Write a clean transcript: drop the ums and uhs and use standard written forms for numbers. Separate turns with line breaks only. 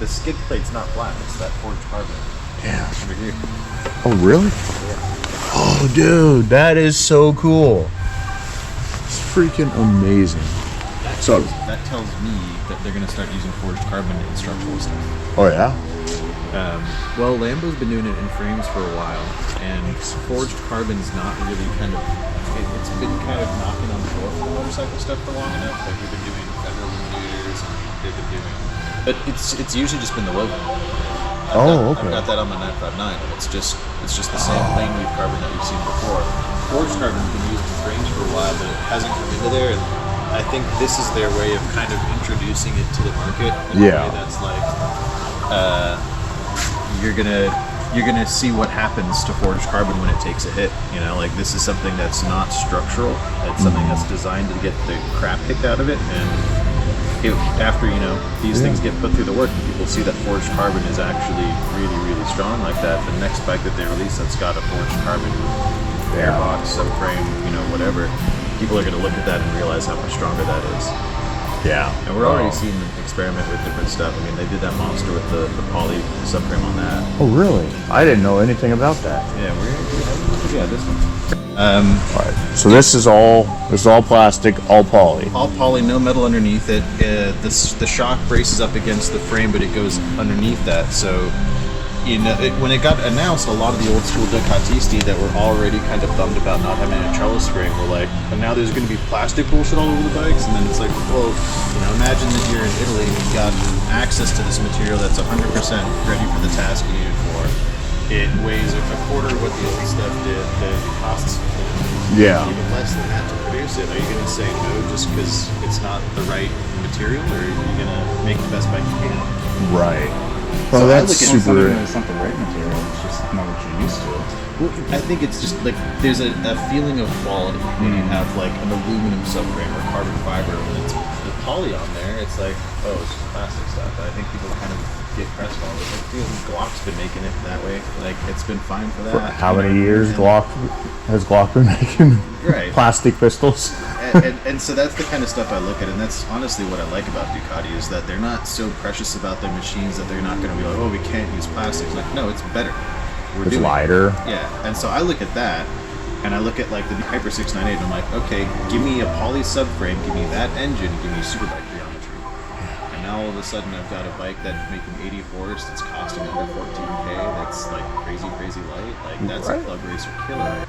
the skid plate's not flat. It's that forged carbon.
Yeah.
Over here.
Oh, really?
Yeah.
Oh, dude, that is so cool. It's freaking amazing.
That tells me that they're going to start using forged carbon in structural stuff.
Oh, yeah?
Well, Lambo's been doing it in frames for a while, and forged carbon's not really kind of... It's been kind of knocking on the door for motorcycle stuff for long enough. Like, we've been doing federal radiators, and they've been doing... But it's usually just been the logo.
Okay.
I've got that on my 959, and it's just the same plain weave carbon that we've seen before. Forged carbon's been used in frames for a while, but it hasn't come into there, and I think this is their way of kind of introducing it to the market in a way that's like, you're gonna see what happens to forged carbon when it takes a hit. You know, like this is something that's not structural. It's something that's designed to get the crap kicked out of it, and after these things get put through the work, and people see that forged carbon is actually really, really strong like that. The next bike that they release that's got a forged carbon airbox, subframe, whatever. People are going to look at that and realize how much stronger that is.
Yeah.
And we're already seeing them experiment with different stuff. I mean, they did that monster with the poly subframe on that.
Oh, really? I didn't know anything about that.
Yeah, this one.
All right. So this is all plastic, all poly.
All poly, no metal underneath it. The shock braces up against the frame, but it goes underneath that. So, when it got announced, a lot of the old school Ducatisti that were already kind of bummed about not having a trellis frame were like, and now there's going to be plastic bullshit all over the bikes. And then it's like, well, imagine that you're in Italy and you've got access to this material that's 100% ready for the task you need it for. It weighs a quarter of what the old stuff did. The costs even less than that to produce it. Are you going to say no just because it's not the right material, or are you going to make the best bike you can?
Right.
Well,
so that's super.
It's not the right material. It's just not what you're used to.
Well, I think it's just like there's a feeling of quality when you have like an aluminum subframe or carbon fiber. When it's the poly on there, it's like, oh, it's just plastic stuff. I think people kind of get crestfallen. Like, dude, Glock's been making it that way. Like, it's been fine for that.
For how many years has Glock been making plastic pistols?
and so that's the kind of stuff I look at, and that's honestly what I like about Ducati is that they're not so precious about their machines that they're not going to be like, oh, we can't use plastic. It's like, no, it's better.
It's lighter.
Yeah, and so I look at that, and I look at like the Hyper 698, and I'm like, okay, give me a poly subframe, give me that engine, give me Superbike geometry. And now all of a sudden I've got a bike that's making 80 horse, that's costing under 14K, that's like crazy light. Like, that's a club racer killer.